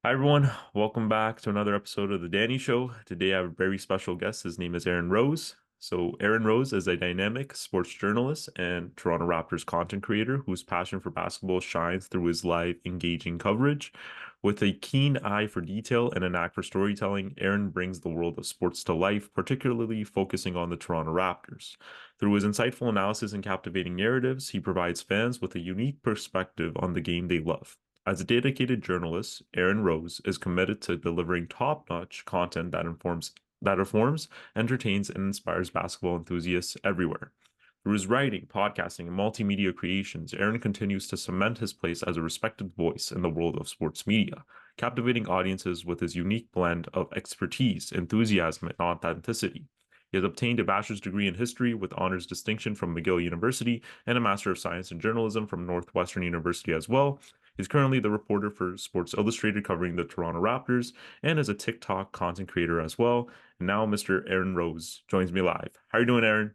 Hi everyone, welcome back to another episode of the Danny Show. Today I have a very special guest. His name is Aaron Rose. So Aaron Rose is a dynamic sports journalist and Toronto Raptors content creator whose passion for basketball shines through his live, engaging coverage. With a keen eye for detail and a knack for storytelling, Aaron brings the world of sports to life, particularly focusing on the Toronto Raptors. Through his insightful analysis and captivating narratives, he provides fans with a unique perspective on the game they love. As a dedicated journalist, Aaron Rose is committed to delivering top-notch content that informs, entertains, and inspires basketball enthusiasts everywhere. Through his writing, podcasting, and multimedia creations, Aaron continues to cement his place as a respected voice in the world of sports media, captivating audiences with his unique blend of expertise, enthusiasm, and authenticity. He has obtained a bachelor's degree in history with honors distinction from McGill University and a Master of Science in Journalism from Northwestern University as well. He's currently the reporter for Sports Illustrated covering the Toronto Raptors and is a TikTok content creator as well. And now Mr. Aaron Rose joins me live. How are you doing, Aaron?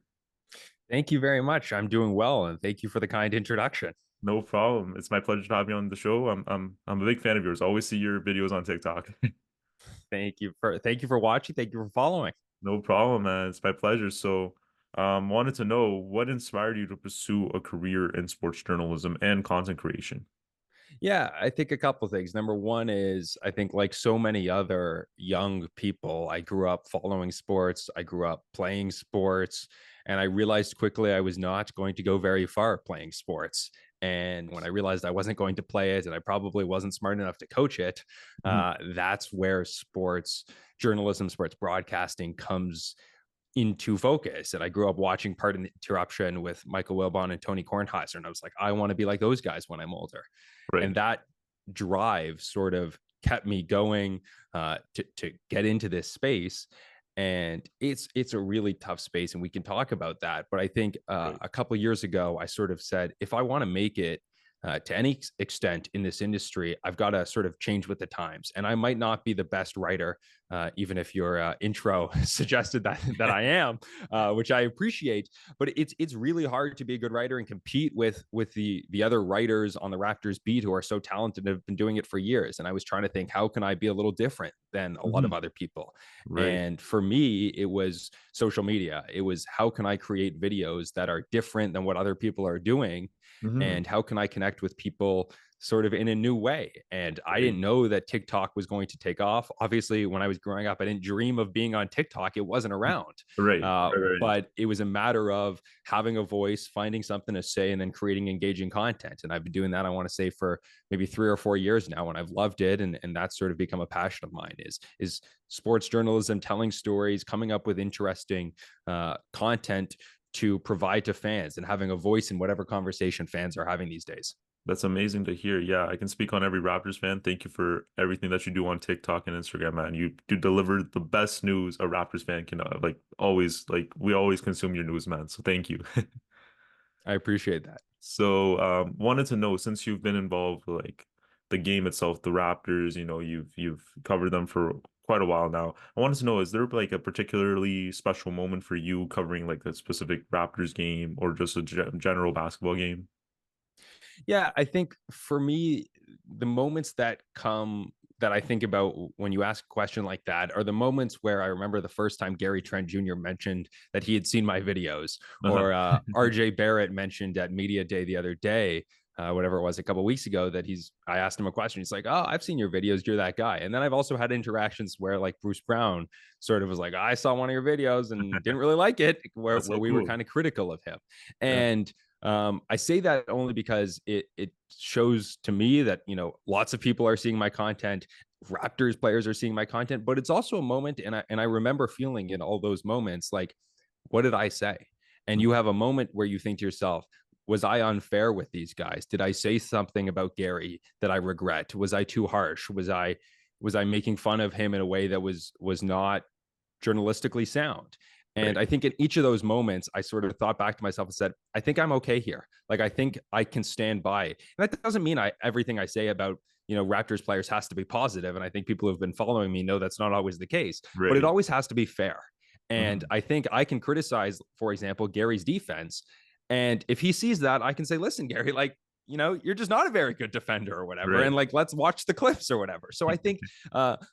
Thank you very much. I'm doing well, and thank you for the kind introduction. No problem. It's my pleasure to have you on the show. I'm a big fan of yours. I always see your videos on TikTok. Thank you for watching. Thank you for following. No problem, man. It's my pleasure. So, wanted to know what inspired you to pursue a career in sports journalism and content creation. Yeah, I think a couple things. Number one is I think like so many other young people, I grew up following sports. I grew up playing sports, and I realized quickly I was not going to go very far playing sports. And when I realized I wasn't going to play it and I probably wasn't smart enough to coach it, Mhm. that's where sports journalism, sports broadcasting comes into focus. And I grew up watching Part Interruption with Michael Wilbon and Tony Kornheiser. And I was like, I want to be like those guys when I'm older. And Right. that drive sort of kept me going to get into this space. And it's a really tough space, and we can talk about that. But I think Right. a couple of years ago, I sort of said, if I want to make it to any extent in this industry, I've got to sort of change with the times. And I might not be the best writer, even if your intro suggested that I am, which I appreciate. But it's really hard to be a good writer and compete with the other writers on the Raptors beat who are so talented and have been doing it for years. And I was trying to think, how can I be a little different than a lot of Mhm. other people? Right. And for me, it was social media. It was, how can I create videos that are different than what other people are doing, Mhm. and how can I connect with people sort of in a new way? And I Right. didn't know that TikTok was going to take off. Obviously, when I was growing up, I didn't dream of being on TikTok. It wasn't around. Right. Right. Right. But it was a matter of having a voice, finding something to say, and then creating engaging content. And I've been doing that, I want to say, for maybe 3 or 4 years now, and I've loved it. And that's sort of become a passion of mine is sports journalism, telling stories, coming up with interesting content to provide to fans and having a voice in whatever conversation fans are having these days. That's amazing to hear. Yeah, I can speak on every Raptors fan. Thank you for everything that you do on TikTok and Instagram, man. You do deliver the best news a Raptors fan can like always like we always consume your news, man. So thank you. I appreciate that. So wanted to know since you've been involved with like the game itself, the Raptors, you've covered them for quite a while now. I wanted to know, is there like a particularly special moment for you covering like a specific Raptors game or just a general basketball game? Yeah, I think for me, the moments that come that I think about when you ask a question like that are the moments where I remember the first time Gary Trent Jr. mentioned that he had seen my videos, Uh-huh. or RJ Barrett mentioned at Media Day the other day, whatever it was, a couple of weeks ago, that I asked him a question. He's like, "Oh, I've seen your videos. You're that guy." And then I've also had interactions where like Bruce Brown sort of was like, "I saw one of your videos and didn't really like it," where That's where so we were cool. kind of critical of him. Yeah. And I say that only because it shows to me that lots of people are seeing my content. Raptors players are seeing my content, but it's also a moment, and I remember feeling in all those moments like, what did I say? And you have a moment where you think to yourself, was I unfair with these guys? Did I say something about Gary that I regret? Was I too harsh? Was I making fun of him in a way that was not journalistically sound? And Right. I think in each of those moments, I sort of thought back to myself and said, I think I'm okay here. Like, I think I can stand by. And that doesn't mean everything I say about, Raptors players has to be positive. And I think people who have been following me know that's not always the case, but it Right. always has to be fair. And Mhm. I think I can criticize, for example, Gary's defense. And if he sees that, I can say, listen, Gary, like, you're just not a very good defender or whatever. Right. And like, let's watch the clips or whatever. So I think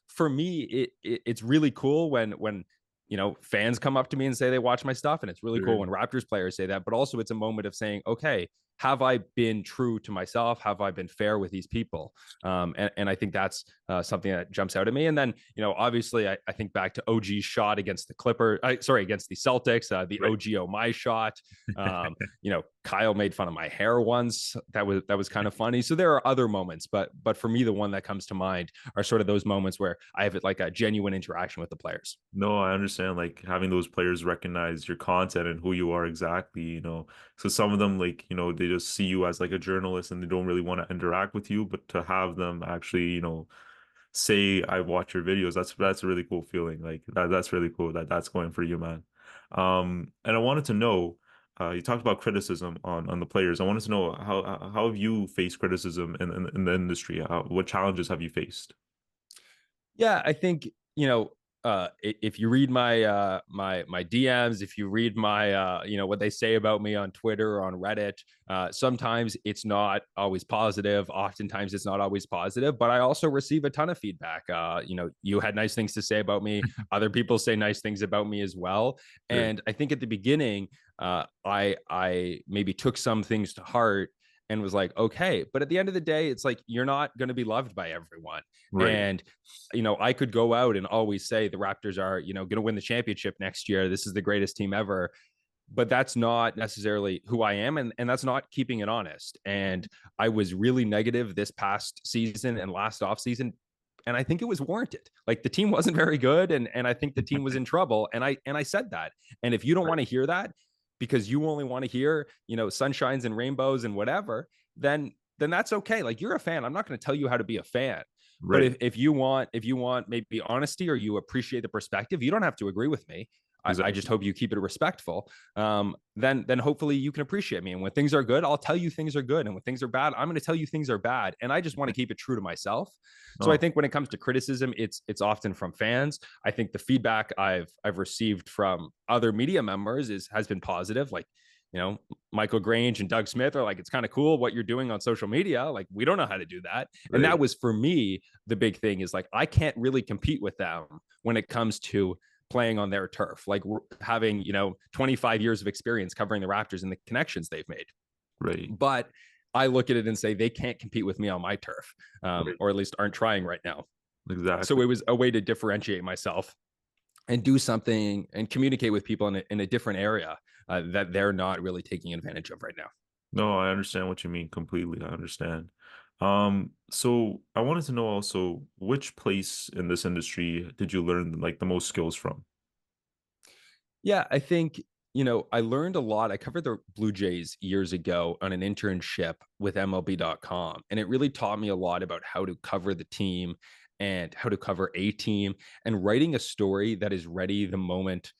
for me, it's really cool when fans come up to me and say they watch my stuff. And it's really cool Sure. when Raptors players say that, but also it's a moment of saying, okay, have I been true to myself? Have I been fair with these people? And I think that's something that jumps out at me. And then, obviously I think back to OG's shot against the against the Celtics, the Right. OG my shot. Kyle made fun of my hair once. That was kind of funny. So there are other moments, but for me, the one that comes to mind are sort of those moments where I have like a genuine interaction with the players. No, I understand like having those players recognize your content and who you are exactly, So some of them like, they just see you as like a journalist and they don't really want to interact with you, but to have them actually, say I watch your videos, that's a really cool feeling. Like that's really cool that that's going for you, man. And I wanted to know, you talked about criticism on the players. I wanted to know how have you faced criticism in the industry? What challenges have you faced? Yeah, I think if you read my DMs, if you read my what they say about me on Twitter or on Reddit, sometimes it's not always positive. Oftentimes it's not always positive, but I also receive a ton of feedback. You had nice things to say about me. Other people say nice things about me as well. Sure. And I think at the beginning, I maybe took some things to heart and was like, okay, but at the end of the day, it's like you're not going to be loved by everyone. Right. And I could go out and always say the Raptors are, going to win the championship next year. This is the greatest team ever. But that's not necessarily who I am. And that's not keeping it honest. And I was really negative this past season and last offseason. And I think it was warranted. Like the team wasn't very good. And I think the team was in trouble. And I said that. And if you don't Right. want to hear that because you only want to hear, sunshines and rainbows and whatever, then that's okay. Like you're a fan. I'm not going to tell you how to be a fan. But Right. if you want maybe honesty or you appreciate the perspective, you don't have to agree with me. I just Exactly. hope you keep it respectful. Then hopefully you can appreciate me. And when things are good, I'll tell you things are good. And when things are bad, I'm going to tell you things are bad. And I just want to keep it true to myself. So I Oh, think when it comes to criticism, it's often from fans. I think the feedback I've received from other media members has been positive. Like, Michael Grange and Doug Smith are like, it's kind of cool what you're doing on social media. Like, we don't know how to do that. And right. that was for me, the big thing is like, I can't really compete with them when it comes to playing on their turf, like having, 25 years of experience covering the Raptors and the connections they've made. Right. But I look at it and say, they can't compete with me on my turf, Right. or at least aren't trying right now. So Exactly. it was a way to differentiate myself and do something and communicate with people in a different area that they're not really taking advantage of right now. No, I understand what you mean completely. I understand. So I wanted to know also which place in this industry did you learn like the most skills from? Yeah, I think, I learned a lot. I covered the Blue Jays years ago on an internship with MLB.com, and it really taught me a lot about how to cover the team and how to cover a team and writing a story that is ready the moment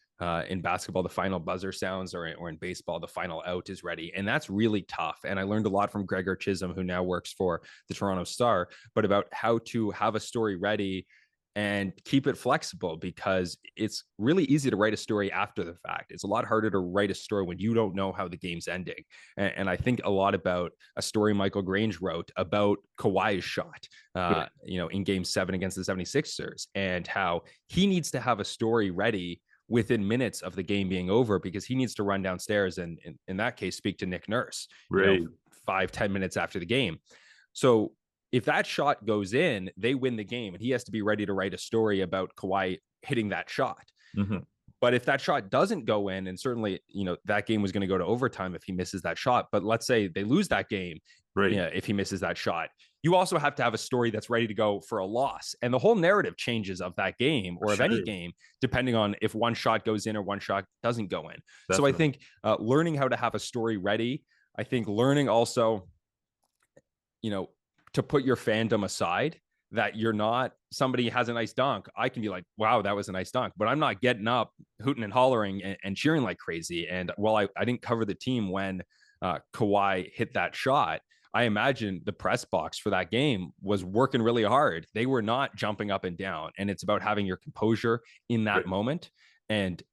in basketball, the final buzzer sounds, or in baseball, the final out is ready. And that's really tough. And I learned a lot from Gregor Chisholm, who now works for the Toronto Star, but about how to have a story ready and keep it flexible because it's really easy to write a story after the fact. It's a lot harder to write a story when you don't know how the game's ending. And I think a lot about a story Michael Grange wrote about Kawhi's shot, Right. in game 7 against the 76ers and how he needs to have a story ready within minutes of the game being over because he needs to run downstairs and in that case, speak to Nick Nurse, Right. 5-10 minutes after the game. So if that shot goes in, they win the game, and he has to be ready to write a story about Kawhi hitting that shot. Hmm. But if that shot doesn't go in, and certainly, that game was going to go to overtime if he misses that shot. But let's say they lose that game, Right. if he misses that shot, you also have to have a story that's ready to go for a loss. And the whole narrative changes of that game For or of any sure. game, depending on if one shot goes in or one shot doesn't go in. So I Definitely. think learning how to have a story ready, I think learning also, you know, to put your fandom aside, that you're not somebody has a nice dunk. I can be like, wow, that was a nice dunk, but I'm not getting up, hooting and hollering and cheering like crazy. And while I didn't cover the team when Kawhi hit that shot, I imagine the press box for that game was working really hard. They were not jumping up and down. And it's about having your composure in that Right. moment and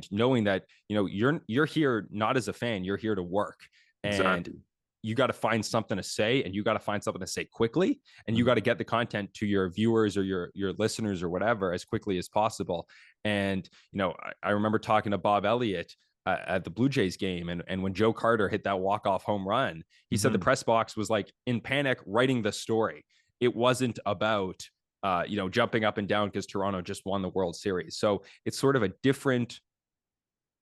knowing that, you're here not as a fan, you're here to work. And Exactly. you got to find something to say, and you got to find something to say quickly, and you got Mhm. to get the content to your viewers or your listeners or whatever as quickly as possible. And I remember talking to Bob Elliott at the Blue Jays game, and when Joe Carter hit that walk-off home run, he said the Mhm. press box was like in panic writing the story. It wasn't about jumping up and down because Toronto just won the World Series. So it's sort of a different.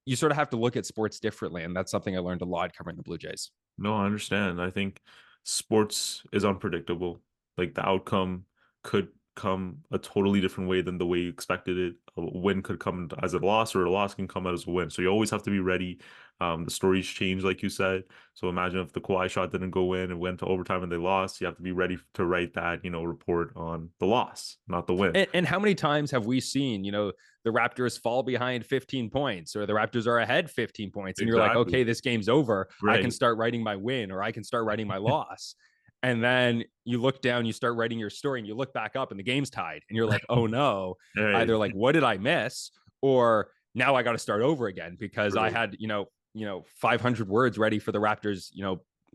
You sort of have to look at sports differently, and that's something I learned a lot covering the Blue Jays. No, I understand. I think sports is unpredictable. Like the outcome could come a totally different way than the way you expected it. A win could come as a loss, or a loss can come out as a win. So you always have to be ready. The stories change, like you said. So imagine if the Kawhi shot didn't go in and went to overtime and they lost. You have to be ready to write that, report on the loss, not the win. And how many times have we seen, the Raptors fall behind 15 points or the Raptors are ahead 15 points and you're like, Exactly. okay, this game's over. I can Right. start writing my win or I can start writing my loss. And then you look down, you start writing your story and you look back up and the game's tied and you're like, oh no, Right. either like, what did I miss? Or now I got to start over again because I Right. had, 500 words ready for the Raptors,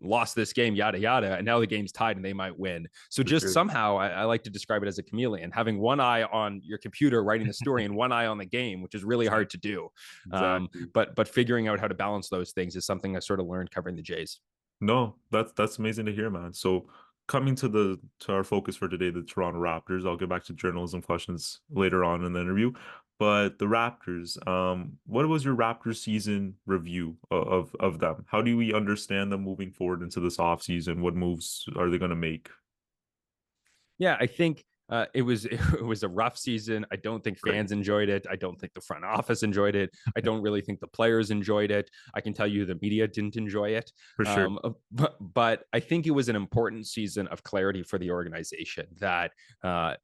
lost this game, yada yada, and now the game's tied and they might win. So For just sure. somehow, I like to describe it as a chameleon, having one eye on your computer writing the story and one eye on the game, which is really hard to Exactly. do. Exactly. But figuring out how to balance those things is something I sort of learned covering the Jays. No, that's amazing to hear, man. So coming to our focus for today, the Toronto Raptors. I'll get back to journalism questions later on in the interview. But the Raptors, what was your Raptors season review of them? How do we understand them moving forward into this offseason? What moves are they going to make? Yeah, I think it was it was a rough season. I don't think Right. fans enjoyed it. I don't think the front office enjoyed it. I don't really think the players enjoyed it. I can tell you the media didn't enjoy it. For sure. But I think it was an important season of clarity for the organization that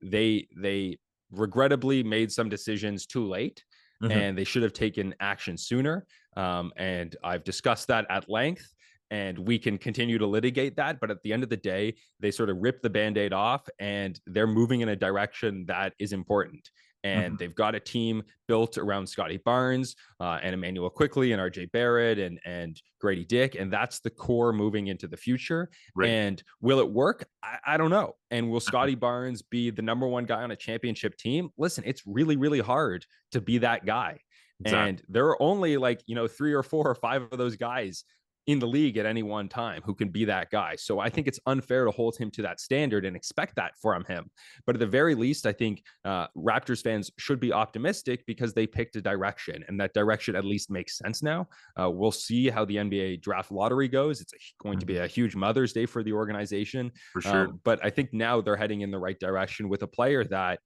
they regrettably made some decisions too late. Hmm. And they should have taken action sooner. And I've discussed that at length and we can continue to litigate that. But at the end of the day, they sort of rip the band-aid off and they're moving in a direction that is important. And Hmm. they've got a team built around Scotty Barnes and Emmanuel Quickly and RJ Barrett and Grady Dick. And that's the core moving into the future. Right. And will it work? I don't know. And will Scotty Barnes be the number one guy on a championship team? Listen, it's really, really hard to be that guy. And Exactly. there are only like, 3 or 4 or 5 of those guys in the league at any one time who can be that guy. So I think it's unfair to hold him to that standard and expect that from him. But at the very least, I think Raptors fans should be optimistic because they picked a direction and that direction at least makes sense now. We'll see how the NBA draft lottery goes. It's going to be Hmm. a huge Mother's Day for the organization. For sure. But I think now they're heading in the right direction with a player that,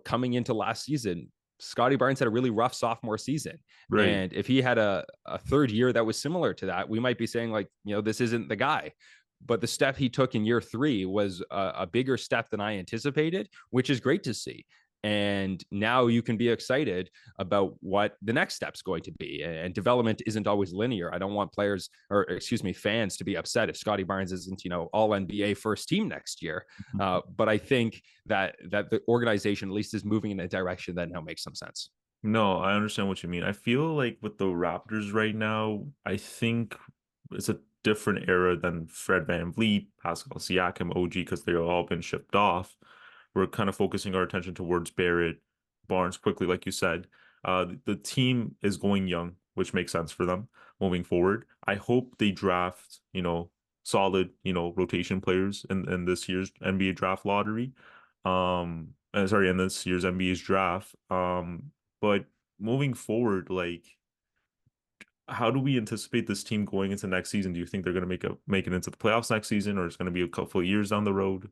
coming into last season, Scotty Barnes had a really rough sophomore season. Right. And if he had a third year that was similar to that, we might be saying, like, this isn't the guy. But the step he took in year 3 was a bigger step than I anticipated, which is great to see. And now you can be excited about what the next step's going to be. And development isn't always linear. I don't want players or, excuse me, fans to be upset if Scotty Barnes isn't, all NBA first team next year. But I think that the organization at least is moving in a direction that now makes some sense. No, I understand what you mean. I feel like with the Raptors right now, I think it's a different era than Fred VanVleet, Pascal Siakam, OG, because they've all been shipped off. We're kind of focusing our attention towards Barrett, Barnes quickly, like you said. The team is going young, which makes sense for them moving forward. I hope they draft, solid, rotation players in this year's NBA draft lottery. Sorry, in this year's NBA's draft. But moving forward, like, how do we anticipate this team going into next season? Do you think they're going to make it into the playoffs next season, or it's going to be a couple of years down the road?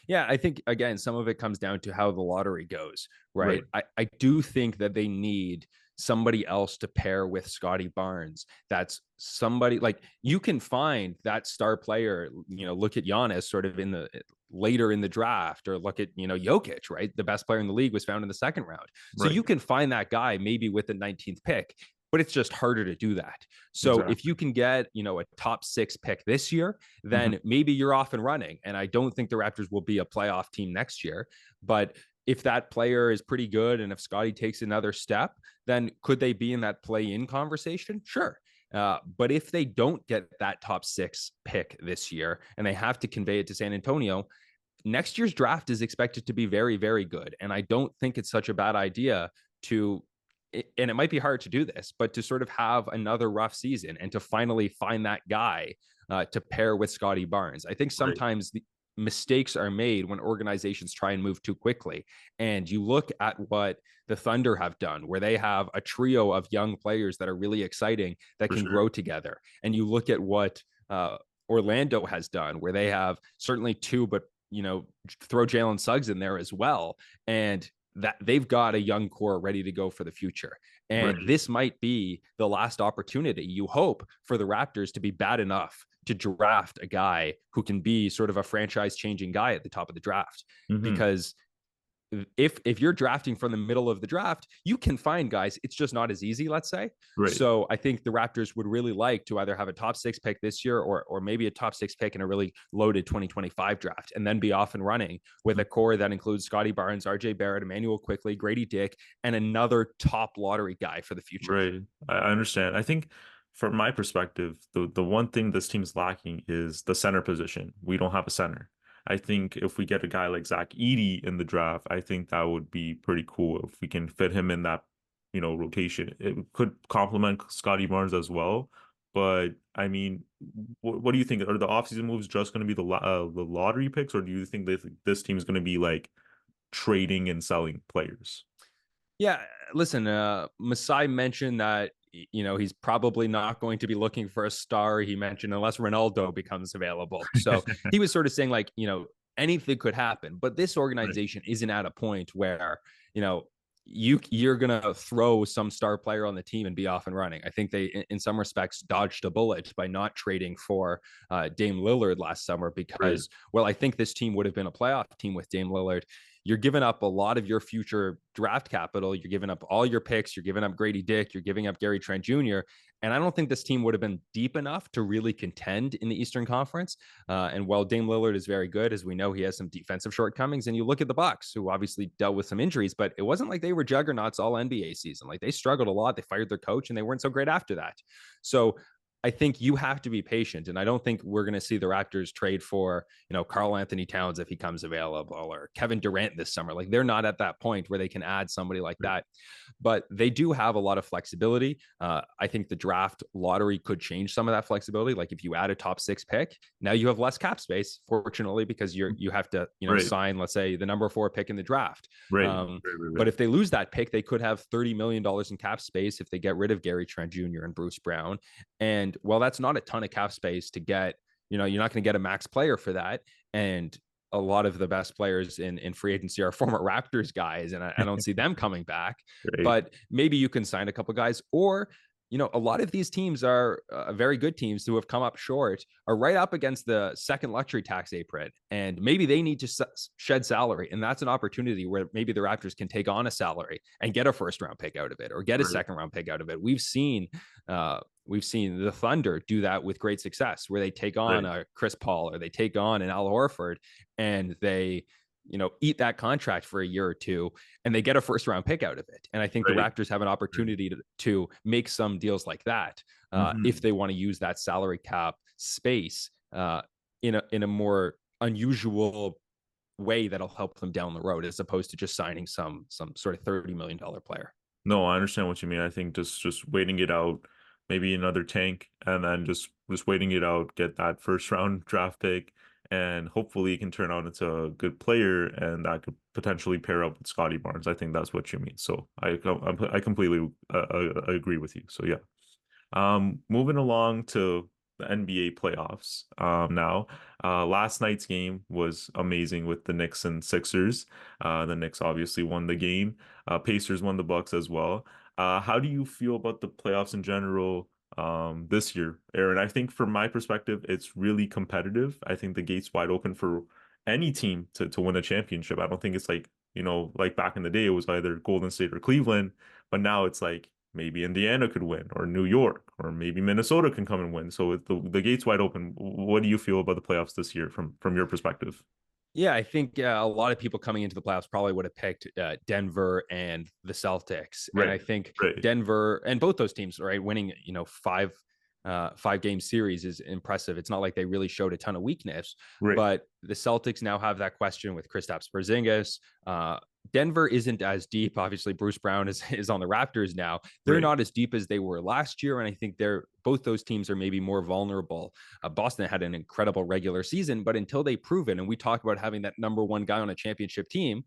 Yeah, I think again, some of it comes down to how the lottery goes, right? Right. I do think that they need somebody else to pair with Scotty Barnes. That's somebody like you can find that star player, look at Giannis sort of in the later in the draft, or look at, Jokic, right? The best player in the league was found in the second round. So Right. you can find that guy maybe with the 19th pick, but it's just harder to do that. So if you Exactly. can get, a top 6 pick this year, Hmm. then maybe you're off and running. And I don't think the Raptors will be a playoff team next year. But if that player is pretty good and if Scotty takes another step, then could they be in that play in conversation? Sure. But if they don't get that top 6 pick this year and they have to convey it to San Antonio, next year's draft is expected to be very, very good. And I don't think it's such a bad idea to, and it might be hard to do this, but to sort of have another rough season and to finally find that guy to pair with Scotty Barnes. I think Right. sometimes the mistakes are made when organizations try and move too quickly. And you look at what the Thunder have done, where they have a trio of young players that are really exciting that For can sure. grow together. And you look at what Orlando has done, where they have certainly two, but throw Jalen Suggs in there as well, and that they've got a young core ready to go for the future. And Right. this might be the last opportunity, you hope, for the Raptors to be bad enough to draft a guy who can be sort of a franchise changing guy at the top of the draft. Hmm. Because if you're drafting from the middle of the draft, you can find guys. It's just not as easy, let's say. Right. So I think the Raptors would really like to either have a top 6 pick this year or maybe a top 6 pick in a really loaded 2025 draft, and then be off and running with a core that includes Scotty Barnes, RJ Barrett, Emmanuel Quickly, Grady Dick, and another top lottery guy for the future. Right. I understand. I think from my perspective, the one thing this team's lacking is the center position. We don't have a center. I think if we get a guy like Zach Edey in the draft, I think that would be pretty cool if we can fit him in that, rotation. It could complement Scotty Barnes as well. But I mean, what do you think? Are the offseason moves just going to be the lottery picks, or do you think this team is going to be like trading and selling players? Yeah, listen, Masai mentioned that he's probably not going to be looking for a star. He mentioned unless Ronaldo becomes available. So he was sort of saying like, anything could happen. But this Right. organization isn't at a point where, you know, you're gonna throw some star player on the team and be off and running. I think they, in some respects, dodged a bullet by not trading for Dame Lillard last summer Right. because, well, I think this team would have been a playoff team with Dame Lillard. You're giving up a lot of your future draft capital. You're giving up all your picks. You're giving up Grady Dick. You're giving up Gary Trent Jr. And I don't think this team would have been deep enough to really contend in the Eastern Conference. And while Dame Lillard is very good, as we know, he has some defensive shortcomings. And you look at the Bucks, who obviously dealt with some injuries, but it wasn't like they were juggernauts all NBA season. Like they struggled a lot. They fired their coach, and they weren't so great after that. So I think you have to be patient. And I don't think we're going to see the Raptors trade for, Karl Anthony Towns if he comes available or Kevin Durant this summer. Like they're not at that point where they can add somebody like Right. that. But they do have a lot of flexibility. I think the draft lottery could change some of that flexibility. Like if you add a top 6 pick, now you have less cap space, fortunately, because you have to, Right. sign, let's say, the number 4 pick in the draft. Right. Um, Right. Right. but Right. if they lose that pick, they could have $30 million in cap space if they get rid of Gary Trent Jr. and Bruce Brown. And well, that's not a ton of cap space to get. You're not going to get a max player for that. And a lot of the best players in free agency are former Raptors guys, and I don't see them coming back. Right. But maybe you can sign a couple guys, or a lot of these teams are very good teams who have come up short, are right up against the second luxury tax apron, and maybe they need to shed salary, and that's an opportunity where maybe the Raptors can take on a salary and get a first round pick out of it, or get a Right. second round pick out of it. We've seen the Thunder do that with great success, where they take on Right. a Chris Paul or they take on an Al Horford, and they eat that contract for a year or two, and they get a first round pick out of it. And I think the Right. Raptors have an Right. opportunity to make some deals like that if Hmm. they want to use that salary cap space in a more unusual way that'll help them down the road, as opposed to just signing some sort of $30 million player. No, I understand what you mean. I think just waiting it out, maybe another tank, and then just waiting it out, get that first round draft pick, and hopefully it can turn out into a good player, and that could potentially pair up with Scotty Barnes. I think that's what you mean. So I completely agree with you. So yeah. Moving along to the NBA playoffs. Now, last night's game was amazing with the Knicks and Sixers. The Knicks obviously won the game. Pacers won the Bucks as well. How do you feel about the playoffs in general this year, Aaron? I think from my perspective, it's really competitive. I think the gate's wide open for any team to win a championship. I don't think it's like, like back in the day, it was either Golden State or Cleveland, but now it's like maybe Indiana could win, or New York, or maybe Minnesota can come and win. So with the gate's wide open. What do you feel about the playoffs this year from your perspective? Yeah, I think a lot of people coming into the playoffs probably would have picked Denver and the Celtics, and Right, I think right, Denver and both those teams, right, winning 5 5-game series is impressive. It's not like they really showed a ton of weakness, Right. but the Celtics now have that question with Kristaps Porzingis. Denver isn't as deep. Obviously, Bruce Brown is on the Raptors now. They're Right. not as deep as they were last year, and I think both those teams are maybe more vulnerable. Boston had an incredible regular season, but until they prove it, and we talk about having that number one guy on a championship team,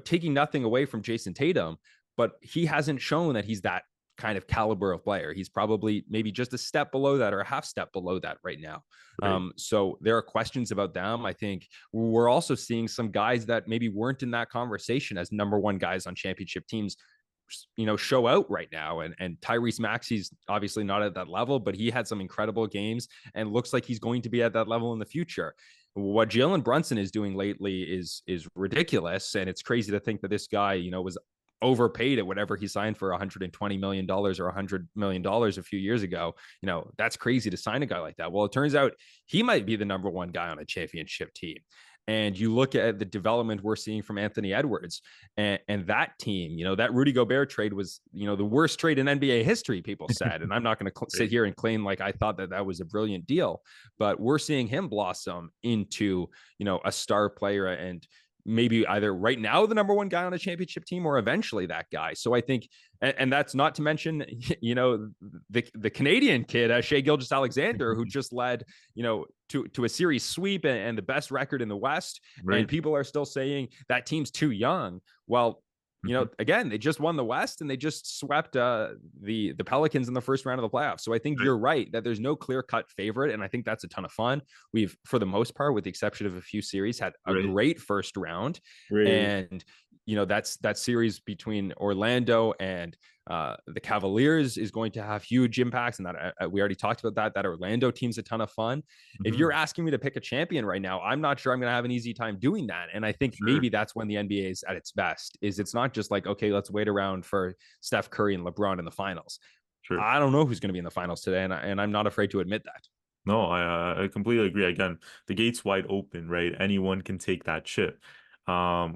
taking nothing away from Jason Tatum, but he hasn't shown that he's that kind of caliber of player. He's probably maybe just a step below that or a half step below that right now. Right. So there are questions about them. I think we're also seeing some guys that maybe weren't in that conversation as number one guys on championship teams, show out right now. And Tyrese Maxey's obviously not at that level, but he had some incredible games and looks like he's going to be at that level in the future. What Jalen Brunson is doing lately is ridiculous, and it's crazy to think that this guy, was overpaid at whatever he signed for $120 million or $100 million a few years ago. That's crazy to sign a guy like that. Well, it turns out he might be the number one guy on a championship team. And you look at the development we're seeing from Anthony Edwards and that team, that Rudy Gobert trade was, the worst trade in NBA history, people said. And I'm not going to sit Right. here and claim like I thought that was a brilliant deal, but we're seeing him blossom into, a star player and maybe either right now the number one guy on a championship team or eventually that guy. So I think, and that's not to mention, the Canadian kid, Shea Gilgeous-Alexander, who just led, to a series sweep and the best record in the West. And Right. people are still saying that team's too young. Well, Mhm. again, they just won the West and they just swept the Pelicans in the first round of the playoffs. So I think Right. you're right that there's no clear cut favorite, and I think that's a ton of fun. We've, for the most part, with the exception of a few series, had a Right. great first round, Right. and that's that series between Orlando and the Cavaliers is going to have huge impacts, and that we already talked about that. That Orlando team's a ton of fun. If Mhm. you're asking me to pick a champion right now, I'm not sure I'm going to have an easy time doing that. And I think Sure. maybe that's when the NBA is at its best. Is it's not just like, okay, let's wait around for Steph Curry and LeBron in the finals. Sure. I don't know who's going to be in the finals today, and I'm not afraid to admit that. No, I completely agree. Again, the gate's wide open, right? Anyone can take that chip,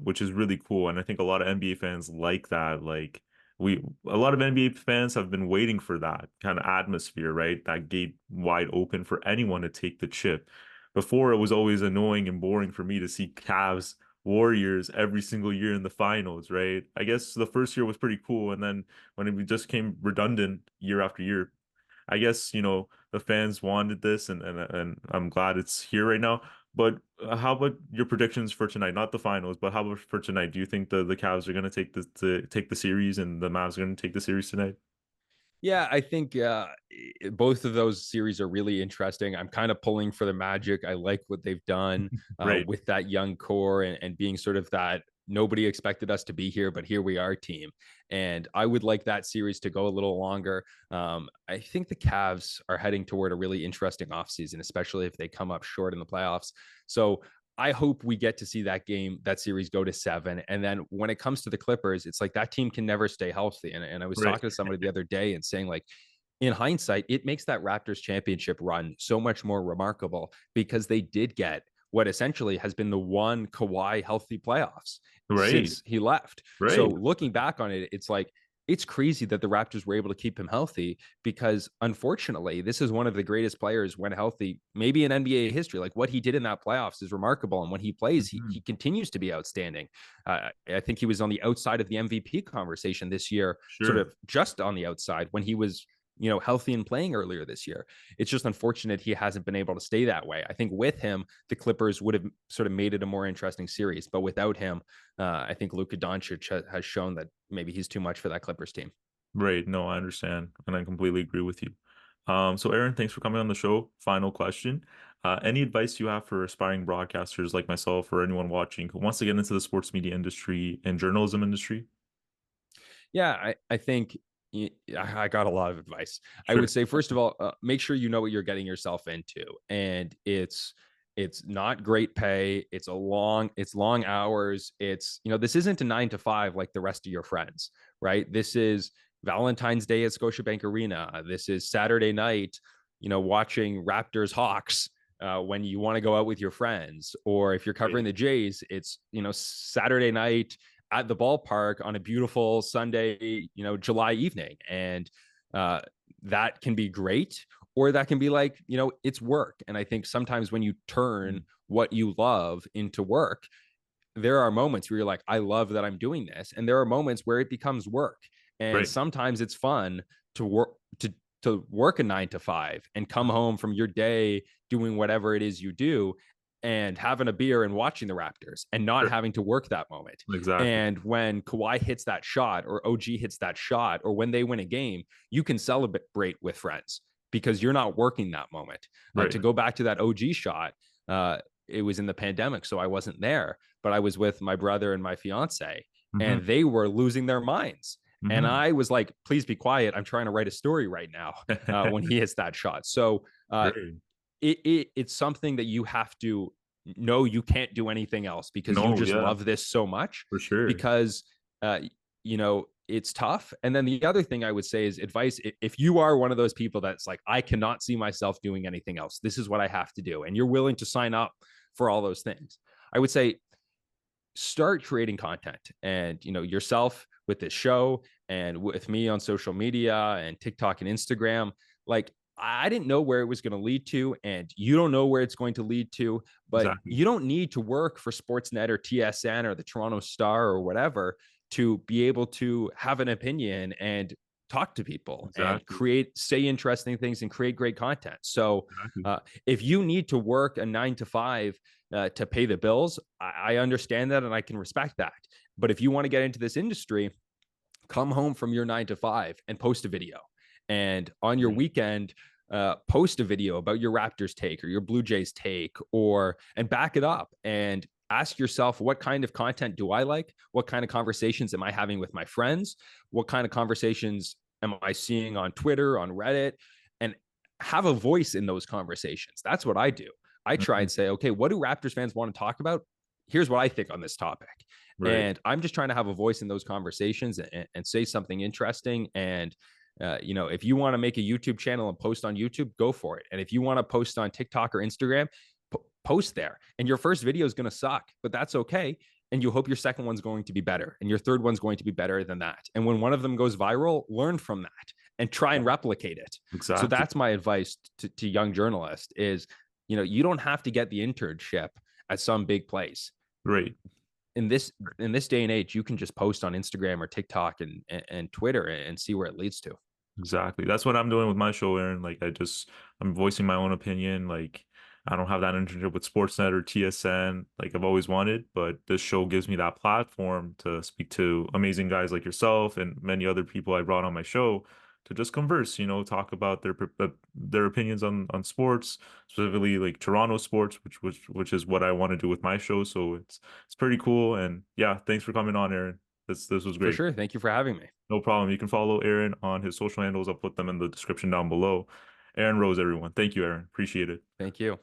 which is really cool. And I think a lot of NBA fans like that. Like a lot of NBA fans have been waiting for that kind of atmosphere, right? That gate wide open for anyone to take the chip. Before, it was always annoying and boring for me to see Cavs, Warriors every single year in the finals, right? I guess the first year was pretty cool, and then when it just came redundant year after year, I guess, the fans wanted this and I'm glad it's here right now. But how about your predictions for tonight? Not the finals, but how about for tonight? Do you think the Cavs are going to take the series and the Mavs are going to take the series tonight? Yeah, I think both of those series are really interesting. I'm kind of pulling for the Magic. I like what they've done Right. with that young core and being sort of that nobody expected us to be here, but here we are team. And I would like that series to go a little longer. I think the Cavs are heading toward a really interesting offseason, especially if they come up short in the playoffs. So I hope we get to see that series go to 7. And then when it comes to the Clippers, it's like that team can never stay healthy. And I was Right. talking to somebody the other day and saying, like, in hindsight, it makes that Raptors championship run so much more remarkable because they did get what essentially has been the one Kawhi healthy playoffs Right. since he left. So Right. looking back on it, it's like, it's crazy that the Raptors were able to keep him healthy because unfortunately, this is one of the greatest players when healthy, maybe in NBA history. Like what he did in that playoffs is remarkable. And when he plays, he Mhm. continues to be outstanding. I think he was on the outside of the MVP conversation this year, sort Sure. of just on the outside when he was healthy and playing earlier this year. It's just unfortunate he hasn't been able to stay that way. I think with him, the Clippers would have sort of made it a more interesting series, but without him, I think Luka Doncic has shown that maybe he's too much for that Clippers team. Right. No, I understand. And I completely agree with you. So Aaron, thanks for coming on the show. Final question. Any advice you have for aspiring broadcasters like myself or anyone watching who wants to get into the sports media industry and journalism industry? Yeah, I think I got a lot of advice. I Sure. would say first of all, make sure you know what you're getting yourself into, and it's not great pay. It's long hours. It's this isn't a 9 to 5 like the rest of your friends, right? This is Valentine's Day at Scotiabank Arena. This is Saturday night, watching Raptors Hawks. When you want to go out with your friends, or if you're covering Right. the Jays, it's Saturday night at the ballpark on a beautiful Sunday, July evening. And uh, that can be great. or that can be like, it's work. And I think sometimes when you turn Mm. what you love into work, there are moments where you're like, I love that I'm doing this. And there are moments where it becomes work. And Right. sometimes it's fun to work to work a 9 to 5 and come Mhm. home from your day doing whatever it is you do and having a beer and watching the Raptors and not Sure. having to work that moment. Exactly. And when Kawhi hits that shot or OG hits that shot or when they win a game, you can celebrate with friends because you're not working that moment. Right. To go back to that OG shot, it was in the pandemic, so I wasn't there, but I was with my brother and my fiance, Hmm. and they were losing their minds. And Hmm. I was like, please be quiet. I'm trying to write a story right now when he hits that shot. So Great. it's something that you have to know you can't do anything else because you No, just yeah, love this so much for sure. because, it's tough. And then the other thing I would say is advice. If you are one of those people that's like, I cannot see myself doing anything else, this is what I have to do. And you're willing to sign up for all those things. I would say start creating content and yourself with this show and with me on social media and TikTok and Instagram. Like, I didn't know where it was going to lead to, and you don't know where it's going to lead to, but Exactly. you don't need to work for Sportsnet or TSN or the Toronto Star or whatever to be able to have an opinion and talk to people and Exactly. say interesting things and create great content. So Exactly. if you need to work a 9 to 5 to pay the bills, I understand that and I can respect that. But if you want to get into this industry, come home from your 9 to 5 and post a video. And on your Right. weekend, post a video about your Raptors take or your Blue Jays take, or and back it up and ask yourself, what kind of content do I like? What kind of conversations am I having with my friends? What kind of conversations am I seeing on Twitter, on Reddit? And have a voice in those conversations. That's what I do. I try Mhm. and say, okay, what do Raptors fans want to talk about? Here's what I think on this topic. Right. And I'm just trying to have a voice in those conversations and say something interesting. And if you want to make a YouTube channel and post on YouTube, go for it. And if you want to post on TikTok or Instagram, post there. And your first video is going to suck, but that's okay. And you hope your second one's going to be better, and your third one's going to be better than that. And when one of them goes viral, learn from that and try and replicate it. So Exactly. that's my advice to young journalists: is you don't have to get the internship at some big place. Right. in this in this day and age, you can just post on Instagram or TikTok and Twitter and see where it leads to. Exactly. That's what I'm doing with my show, Aaron. Like I'm voicing my own opinion. Like I don't have that internship with Sportsnet or TSN like I've always wanted, but this show gives me that platform to speak to amazing guys like yourself and many other people I brought on my show to just converse, talk about their opinions on sports, specifically like Toronto sports, which is what I want to do with my show. So it's pretty cool. And yeah, thanks for coming on, Aaron. This was For great. sure. Thank you for having me. No problem. You can follow Aaron on his social handles. I'll put them in the description down below. Aaron Rose, everyone. Thank you, Aaron. Appreciate it. Thank you.